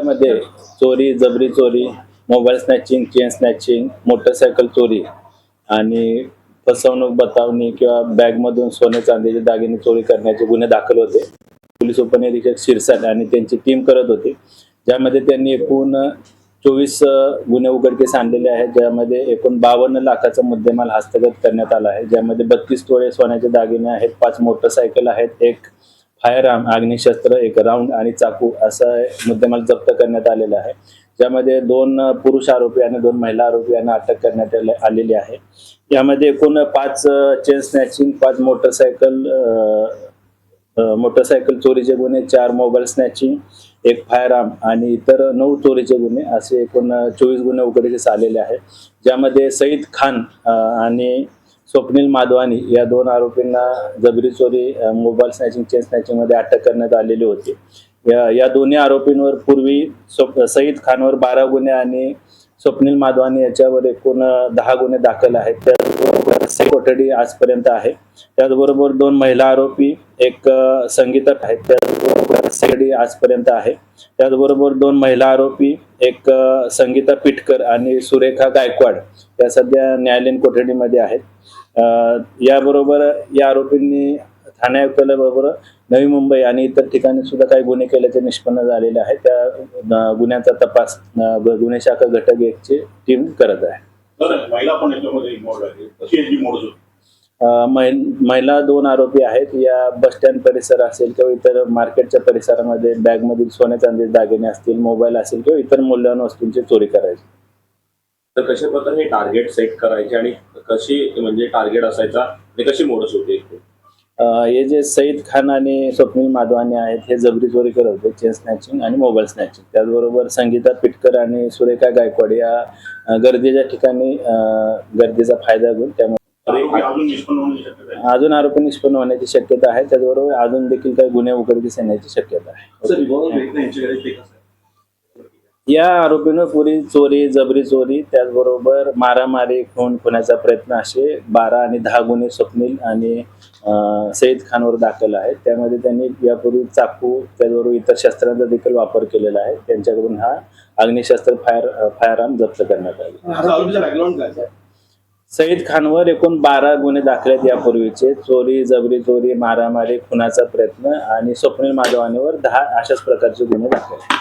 यामध्ये चोरी, जबरी चोरी, mobile snatching, chain snatching, motorcycle चोरी आणि फसवणूक, बतावणी किंवा बॅगमधून सोने चांदीचे दागिने चोरी करण्याचे गुन्हे दाखल होते. पोलीस उपनिरीक्षक शिरसाट आणि त्यांची टीम करत होती, ज्यामध्ये त्यांनी एकूण 24 गुन्हे उघडकीस आणलेले आहेत, ज्यामध्ये एकूण 52 लाखाचा मुद्देमाल हस्तगत करण्यात आला आहे. ज्यामध्ये 32 तोळे सोन्याचे दागिने आहेत, 5 मोटरसायकल आहेत, एक फायर आर्म अग्निशस्त्र, एक राऊंड आणि चाकू असा मुद्देमाल जप्त करण्यात आलेला आहे. ज्यामध्ये 2 पुरुष आरोपी आणि 2 महिला आरोपी यांना अटक करण्यात आलेली आहे. यामध्ये एकूण 5 चेन स्नॅचिंग, 5 मोटरसायकल चोरीचे गुन्हे, 4 मोबाईल स्नॅचिंग, एक फायर आर्म आणि इतर 9 चोरीचे गुन्हे असे एकूण 24 गुन्हे उघडकीस आलेले आहेत. ज्यामध्ये सईद खान आणि स्वप्नील माधवानी या 2 आरोपींना जबरी चोरी, मोबाईल स्नॅचिंग, चेन स्नॅचिंग मध्ये अटक करण्यात आलेली होती. या दोन्ही आरोपींवर पूर्वी सईद खानवर 12 गुन्हे आणि स्वप्नील माधवानी याच्यावर एकूण 10 गुन्हे दाखल आहेत. त्याचबरोबर कोठडी आजपर्यंत आहे. त्याचबरोबर 2 महिला आरोपी, एक संगीता आहेत, त्याचबरोबर कोठडी आजपर्यंत आहे. त्याचबरोबर 2 महिला आरोपी, एक संगीता पिटकर आणि सुरेखा गायकवाड या सध्या न्यायालयीन कोठडीमध्ये आहेत. याबरोबर या आरोपींनी ठाणे आयुक्तालयाबरोबर नवी मुंबई आणि इतर ठिकाणी सुद्धा काही गुन्हे केल्याचे निष्पन्न झालेले आहे. त्या गुन्ह्याचा तपास गुन्हे शाखा घटक 1 ची टीम करत आहे. महिला 2 आरोपी आहेत. या बस स्टँड परिसर असेल किंवा इतर मार्केटच्या परिसरामध्ये बॅगमधील सोने चांदीचे दागिने असतील, मोबाईल असेल किंवा इतर मौल्यवान वस्तूंची चोरी करायची. तर कशा प्रकारे टार्गेट सेट करायचे आणि कशी म्हणजे टार्गेट असायचा आणि कशी मोडस होती? हे जे सईद खान आणि स्वप्नील माधवानी आहेत, हे जबरी चोरी करत होते, चेन स्नॅचिंग आणि मोबाईल स्नॅचिंग. त्याचबरोबर संगीता पिटकर आणि सुरेखा गायकवाड या गर्दीच्या ठिकाणी गर्दीचा फायदा घेऊन त्यामुळे अजून आरोपी निष्पन्न होण्याची शक्यता आहे. त्याचबरोबर अजून देखील काही गुन्हे उघडकीस येण्याची शक्यता आहे. या आरोपीनं पुरी चोरी, जबरी चोरी, त्याचबरोबर मारामारी, खून, खुनाचा प्रयत्न असे 12 आणि 10 गुन्हे स्वप्नील आणि सईद खानवर दाखल आहेत. त्यामध्ये त्यांनी यापूर्वी चाकू, त्याचबरोबर इतर शस्त्रांचा देखील वापर केलेला आहे. त्यांच्याकडून हा अग्निशस्त्र, फायर आर्म जप्त करण्यात आले. सईद खानवर एकूण 12 गुन्हे दाखल आहेत यापूर्वीचे. चोरी, जबरी चोरी, मारामारी, खुनाचा प्रयत्न आणि स्वप्नील माधवानीवर 10 अशाच प्रकारचे गुन्हे दाखल आहेत.